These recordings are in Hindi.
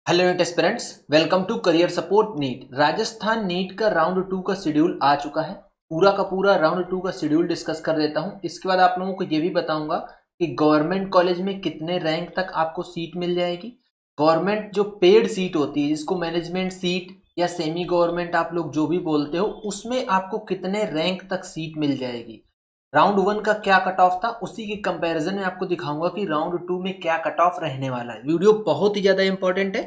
Hello NEET aspirants, welcome to career support NEET. Rajasthan NEET का राउंड 2 का शेड्यूल आ चुका है। पूरा का पूरा राउंड 2 का शेड्यूल डिस्कस कर देता हूं। इसके बाद आप लोगों को ये भी बताऊंगा कि गवर्नमेंट कॉलेज में कितने रैंक तक आपको सीट मिल जाएगी। गवर्नमेंट जो पेड सीट होती है, जिसको मैनेजमेंट सीट या सेमी गवर्नमेंट आप लोग जो भी बोलते हो, उसमें आपको कितने रैंक तक सीट मिल जाएगी। राउंड 1 का क्या कट ऑफ था, उसी के कंपैरिजन में आपको दिखाऊंगा कि राउंड 2 में क्या कट ऑफ रहने वाला है। वीडियो बहुत ही ज्यादा इंपॉर्टेंट है,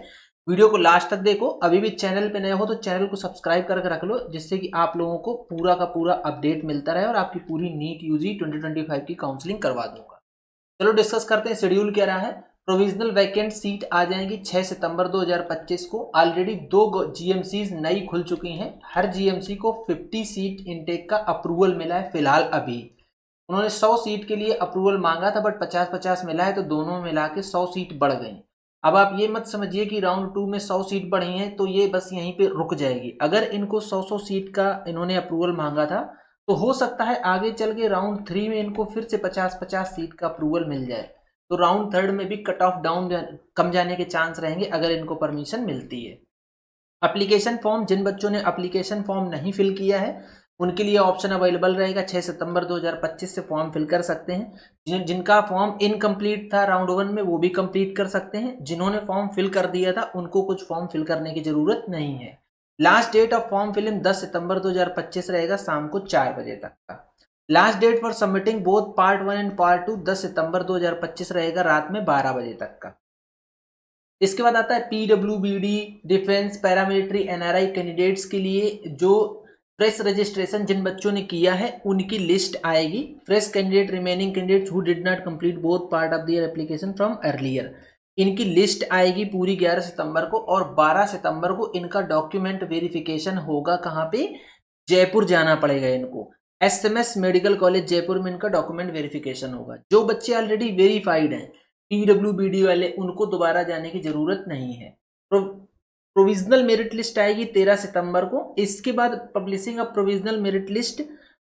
वीडियो को लास्ट तक देखो। अभी भी चैनल पे नए हो तो चैनल को सब्सक्राइब करके रख लो, जिससे कि आप लोगों को पूरा का पूरा अपडेट मिलता रहे और आपकी पूरी नीट यूजी 2025 की काउंसलिंग करवा दूंगा। चलो डिस्कस करते हैं शेड्यूल क्या रहा है। प्रोविजनल वैकेंट सीट आ जाएंगी 6 सितंबर 2025 को। ऑलरेडी 2 जीएमसीज नई खुल चुकी हैं। हर जीएमसी को 50 सीट इनटेक का अप्रूवल मिला है फिलहाल। अभी उन्होंने 100 सीट के लिए अप्रूवल मांगा था, बट 50-50 मिला है, तो दोनों मिला के 100 सीट बढ़ गई। अब आप ये मत समझिए कि राउंड 2 में 100 सीट बढ़ी हैं तो ये बस यहीं पे रुक जाएगी। अगर इनको 100 सीट का इन्होंने अप्रूवल मांगा था, तो हो सकता है आगे चल के राउंड 3 में इनको फिर से 50-50 सीट का अप्रूवल मिल जाए। तो राउंड 3 में भी कट ऑफ डाउन कम जाने के चांस रहेंगे अगर इनको परमिशन मिलती है। एप्लीकेशन फॉर्म, जिन बच्चों ने एप्लीकेशन फॉर्म नहीं फिल किया है उनके लिए ऑप्शन अवेलेबल रहेगा। 6 सितंबर 2025 से फॉर्म फिल कर सकते हैं। जिनका फॉर्म इनकम्प्लीट था राउंड 1 में, वो भी कंप्लीट कर सकते हैं। जिन्होंने फॉर्म फिल कर दिया था उनको कुछ फॉर्म फिल करने की जरूरत नहीं है। Last date of form filling 10 सितंबर 2025 रहेगा, शाम को 4 बजे तक का। Last date for submitting both part 1 and part 2 10 सितंबर 2025 रहेगा, रात में 12 बजे तक का। इसके बाद आता है PWBD, defence, paramilitary, NRI candidates के लिए जो फ्रेश रजिस्ट्रेशन जिन बच्चों ने किया है उनकी लिस्ट आएगी। Fresh candidate, remaining candidates who did not complete both part of their application from earlier, इनकी लिस्ट आएगी पूरी 11 सितंबर को। और 12 सितंबर को इनका डॉक्यूमेंट वेरिफिकेशन होगा। कहाँ पे? जयपुर जाना पड़ेगा इनको। एसएमएस मेडिकल कॉलेज जयपुर में इनका डॉक्यूमेंट वेरिफिकेशन होगा। जो बच्चे ऑलरेडी वेरीफाइड हैं पीडब्ल्यूबीडी वाले, उनको दोबारा जाने की जरूरत नहीं है। प्रोविजनल मेरिट लिस्ट आएगी 13 सितंबर को। इसके बाद publishing of provisional merit list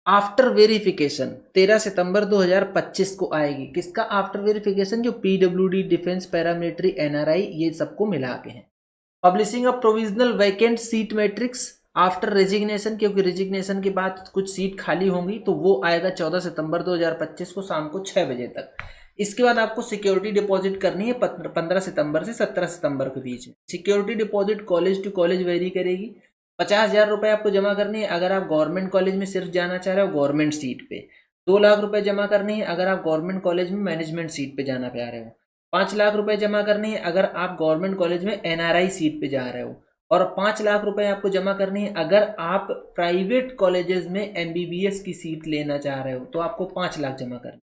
after verification 13 सितंबर 2025 को आएगी। किसका आफ्टर वेरिफिकेशन? जो पीडब्ल्यूडी, डिफेंस, पैरामिलिट्री, एनआरआई, ये सबको मिला के हैं। Publishing of provisional vacant seat matrix after resignation, क्योंकि रेजिग्नेशन के बाद कुछ सीट खाली होंगी, तो वो आएगा 14 सितंबर 2025 को शाम को 6 बजे तक। इसके बाद आपको सिक्योरिटी डिपॉजिट करनी है 15 सितंबर से 17 सितंबर के बीच में। Security deposit college to college vary करेगी। 50,000 रुपए आपको जमा करनी है अगर आप गवर्नमेंट कॉलेज में सिर्फ जाना चाह रहे हो गवर्नमेंट सीट पे। 2 लाख रुपए जमा करनी है अगर आप गवर्नमेंट कॉलेज में मैनेजमेंट सीट पे जाना चाह रहे हो। 5 लाख रुपए जमा करनी है अगर आप गवर्नमेंट कॉलेज में एनआरआई सीट पे जा रहे हो। और 5 लाख रुपए आपको जमा करनी है अगर आप प्राइवेट कॉलेजेस में एमबीबीएस की सीट लेना चाह रहे हो, तो आपको 5 लाख जमा करनी।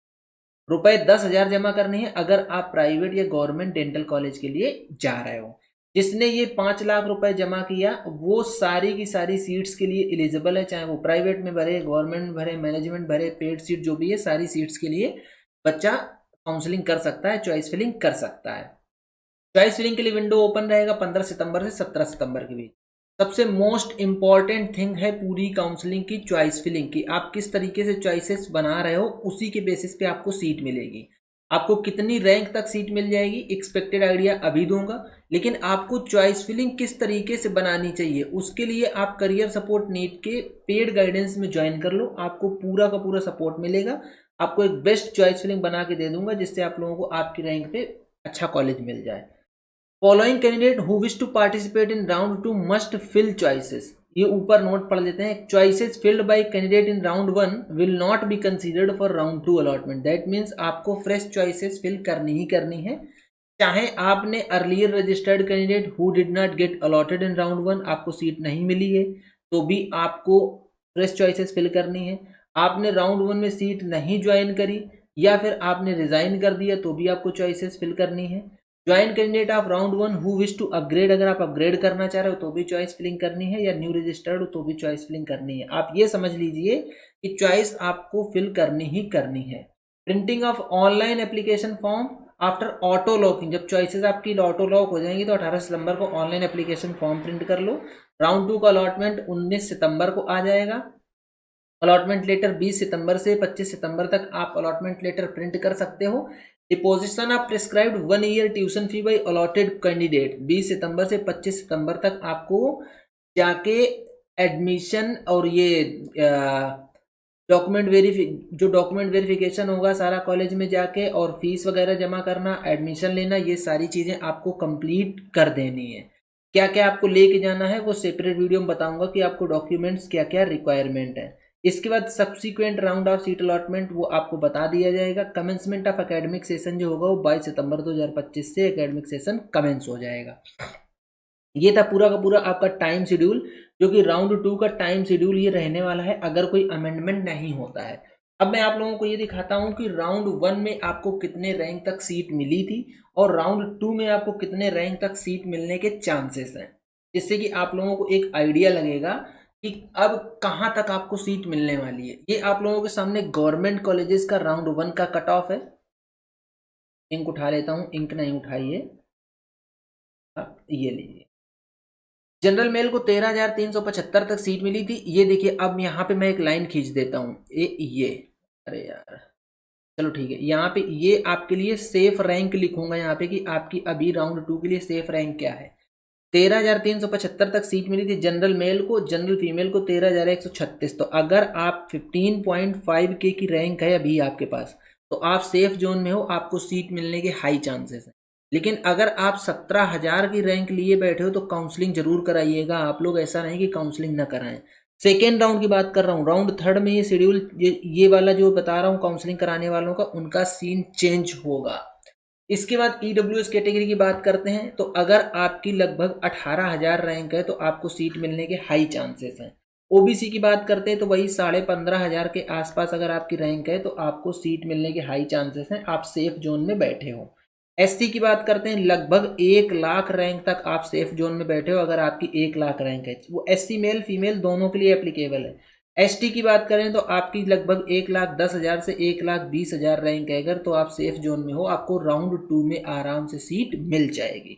रुपए 10,000 जमा करनी है अगर आप प्राइवेट या गवर्नमेंट डेंटल कॉलेज के लिए जा रहे हो। जिसने ये 5 लाख रुपए जमा किया वो सारी की सारी सीट्स के लिए एलिजिबल है, चाहे वो प्राइवेट में भरे, गवर्नमेंट में भरे, मैनेजमेंट भरे, पेड सीट जो भी है, सारी सीट्स के लिए बच्चा काउंसलिंग कर सकता है, चॉइस फिलिंग कर सकता है। चॉइस फिलिंग के लिए विंडो ओपन रहेगा 15 सितंबर से 17 सितंबर के बीच। सबसे मोस्ट इंपॉर्टेंट थिंग है पूरी काउंसलिंग की चॉइस फिलिंग की। आप किस तरीके से चॉइसेस बना रहे हो उसी के बेसिस पे आपको सीट मिलेगी। आपको कितनी रैंक तक सीट मिल जाएगी एक्सपेक्टेड आइडिया अभी दूंगा, लेकिन आपको चॉइस फिलिंग किस तरीके से बनानी चाहिए उसके लिए आप करियर सपोर्ट नीट के पेड गाइडेंस में ज्वाइन कर लो। आपको पूरा का पूरा सपोर्ट मिलेगा। आपको एक बेस्ट चॉइस फिलिंग बना के दे दूंगा जिससे आप लोगों को आपकी रैंक पे अच्छा कॉलेज मिल जाए। Following candidate who wish to participate in round 2 must fill choices. ये ऊपर नोट पढ़ लेते हैं। Choices filled by candidate in round 1 will not be considered for round 2 allotment. That means आपको फ्रेश चॉइसेस फिल करनी ही करनी है। चाहे आपने earlier registered candidate who did not get allotted in round 1 आपको सीट नहीं मिली है तो भी आपको फ्रेश चॉइसेस फिल करनी है। आपने राउंड 1 में सीट नहीं ज्वाइन करी या फिर आपने रिजाइन कर दिया तो भी आपको चॉइसेस फिल करनी है। Join candidate of round 1 who wish to upgrade, अगर आप अपग्रेड करना चाह रहे हो तो भी चॉइस फिलिंग करनी है, या न्यू रजिस्टर्ड हो तो भी चॉइस फिलिंग करनी है। आप ये समझ लीजिए कि चॉइस आपको फिल करनी ही करनी है। Printing of online application form after auto locking, जब चॉइसेस आपकी ऑटो लॉक हो जाएंगी तो 18 सितंबर को ऑनलाइन एप्लीकेशन फॉर्म प्रिंट कर लो। राउंड 2 का अलॉटमेंट 19 सितंबर को आ जाएगा। अलॉटमेंट लेटर 20 सितंबर से 25 सितंबर तक आप अलॉटमेंट लेटर प्रिंट कर सकते हो। Deposition of prescribed 1 year tuition fee by allotted candidate 20 सितंबर से 25 सितंबर तक आपको जाके एडमिशन और ये डॉक्यूमेंट वेरिफिकेशन होगा सारा कॉलेज में जाके, और फीस वगैरह जमा करना, एडमिशन लेना, ये सारी चीज़ें आपको कंप्लीट कर देनी है। क्या क्या आपको लेके जाना है वो सेपरेट वीडियो में बताऊंगा कि आपको डॉक्यूमेंट्स क्या क्या रिक्वायरमेंट है। इसके बाद subsequent round of seat allotment वो आपको बता दिया जाएगा। कमेंसमेंट ऑफ एकेडमिक सेशन जो होगा वो 22 सितंबर 2025 से एकेडमिक सेशन कमेंस हो जाएगा। ये था पूरा का पूरा आपका टाइम शेड्यूल, जो कि राउंड 2 का टाइम शेड्यूल ये रहने वाला है अगर कोई अमेंडमेंट नहीं होता है। अब मैं आप लोगों को ये दिखाता हूं कि राउंड 1 में आपको कितने रैंक तक सीट मिली थी और राउंड 2 में आपको कितने रैंक तक सीट मिलने के चांसेस हैं, जिससे कि आप लोगों को एक आइडिया लगेगा कि अब कहां तक आपको सीट मिलने वाली है। ये आप लोगों के सामने गवर्नमेंट कॉलेजेस का राउंड 1 का कट ऑफ है। इंक उठा लेता हूं, इंक नहीं उठाइए, ये लीजिए। जनरल मेल को 13,375 तक सीट मिली थी। ये देखिए, अब यहाँ पे मैं एक लाइन खींच देता हूँ, ये अरे यार चलो ठीक है, यहाँ पे ये आपके लिए सेफ रैंक लिखूंगा यहाँ पे कि आपकी अभी राउंड 2 के लिए सेफ रैंक क्या है। 13,375 तक सीट मिली थी जनरल मेल को, जनरल फीमेल को 13,136। तो अगर आप 15.5 के की रैंक है अभी आपके पास, तो आप सेफ जोन में हो, आपको सीट मिलने के हाई चांसेस हैं। लेकिन अगर आप 17,000 की रैंक लिए बैठे हो तो काउंसलिंग जरूर कराइएगा आप लोग, ऐसा नहीं कि काउंसलिंग ना कराएं। सेकेंड राउंड की बात कर रहा हूँ, राउंड 3 में ये शेड्यूल ये वाला जो बता रहा हूँ काउंसलिंग कराने वालों का, उनका सीन चेंज होगा। इसके बाद ईडब्ल्यूएस कैटेगरी की बात करते हैं, तो अगर आपकी लगभग 18,000 रैंक है तो आपको सीट मिलने के हाई चांसेस हैं। ओबीसी की बात करते हैं तो वही 15,500 के आसपास अगर आपकी रैंक है तो आपको सीट मिलने के हाई चांसेस हैं, आप सेफ जोन में बैठे हो। एससी की बात करते हैं, लगभग 1 लाख रैंक तक आप सेफ जोन में बैठे हो अगर आपकी 1 लाख रैंक है। वो एससी मेल फीमेल दोनों के लिए एप्लीकेबल है। एसटी की बात करें तो आपकी लगभग 1,10,000 से 1,20,000 रैंक है अगर, तो आप सेफ जोन में हो, आपको राउंड 2 में आराम से सीट मिल जाएगी।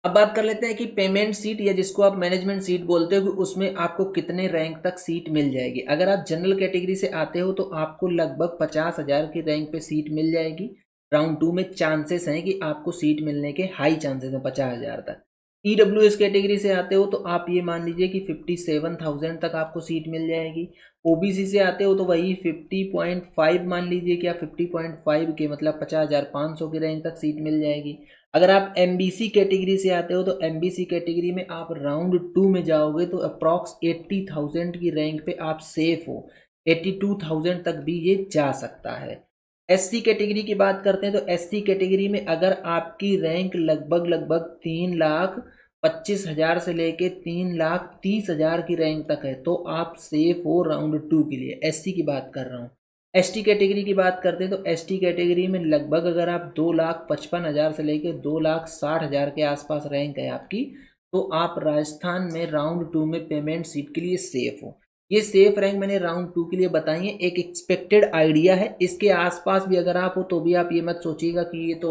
अब बात कर लेते हैं कि पेमेंट सीट या जिसको आप मैनेजमेंट सीट बोलते हो, उसमें आपको कितने रैंक तक सीट मिल जाएगी। अगर आप जनरल कैटेगरी से आते हो तो आपको लगभग 50,000 की रैंक पे सीट मिल जाएगी। राउंड 2 में चांसेस हैं कि आपको सीट मिलने के हाई चांसेस हैं 50,000 तक। ईडब्ल्यूएस कैटेगरी से आते हो तो आप ये मान लीजिए कि 57,000 तक आपको सीट मिल जाएगी। ओबीसी से आते हो तो वही 50.5 मान लीजिए कि आप 50.5 के मतलब 50,500 की रैंक तक सीट मिल जाएगी। अगर आप एमबीसी कैटेगरी से आते हो तो एमबीसी कैटेगरी में आप राउंड 2 में जाओगे तो अप्रॉक्स 80,000 की रैंक पे आप सेफ हो, 82,000 तक भी ये जा सकता है। एससी कैटेगरी की बात करते हैं तो एससी कैटेगरी में अगर आपकी रैंक लगभग 3,25,000 से लेके 3,30,000 की रैंक तक है तो आप सेफ हो राउंड 2 के लिए। एससी की बात कर रहा हूँ। एसटी कैटेगरी की बात करते हैं तो एसटी कैटेगरी में लगभग अगर आप 2,55,000 से लेके 2,60,000 के आसपास रैंक है आपकी, तो आप राजस्थान में राउंड 2 में पेमेंट सीट के लिए सेफ हो। ये सेफ रैंक मैंने राउंड 2 के लिए बताई है, एक एक्सपेक्टेड आइडिया है। इसके आसपास भी अगर आप हो तो भी आप ये मत सोचिएगा कि ये तो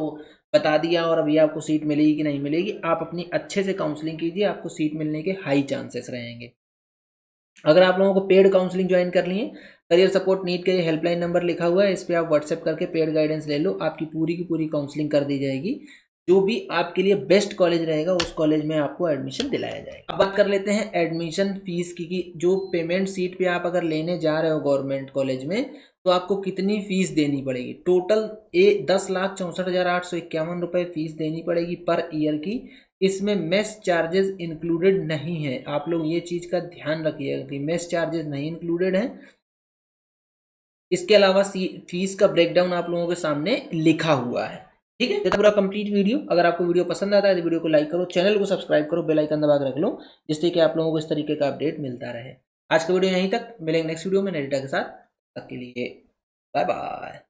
बता दिया और अभी आपको सीट मिलेगी कि नहीं मिलेगी। आप अपनी अच्छे से काउंसलिंग कीजिए, आपको सीट मिलने के हाई चांसेस रहेंगे। अगर आप लोगों को पेड काउंसलिंग ज्वाइन करनी है, करियर सपोर्ट नीट के हेल्पलाइन नंबर लिखा हुआ है, इस पर आप व्हाट्सएप करके पेड गाइडेंस ले लो, आपकी पूरी की पूरी काउंसलिंग कर दी जाएगी। जो भी आपके लिए बेस्ट कॉलेज रहेगा उस कॉलेज में आपको एडमिशन दिलाया जाएगा। अब बात कर लेते हैं एडमिशन फीस की कि जो पेमेंट सीट पे आप अगर लेने जा रहे हो गवर्नमेंट कॉलेज में तो आपको कितनी फीस देनी पड़ेगी। टोटल 10,64,851 रुपये फीस देनी पड़ेगी पर ईयर की। इसमें मेस चार्जेस इंक्लूडेड नहीं है, आप लोग ये चीज़ का ध्यान रखिएगा कि मेस चार्जेस नहीं इंक्लूडेड है। इसके अलावा फीस का ब्रेकडाउन आप लोगों के सामने लिखा हुआ है। ठीक है, पूरा कंप्लीट वीडियो। अगर आपको वीडियो पसंद आता है तो वीडियो को लाइक करो, चैनल को सब्सक्राइब करो, बेल आइकन दबा के रख लो, जिससे कि आप लोगों को इस तरीके का अपडेट मिलता रहे। आज का वीडियो यहीं तक, मिलेंगे नेक्स्ट वीडियो में नए डेटा के साथ। तब तक के लिए बाय बाय।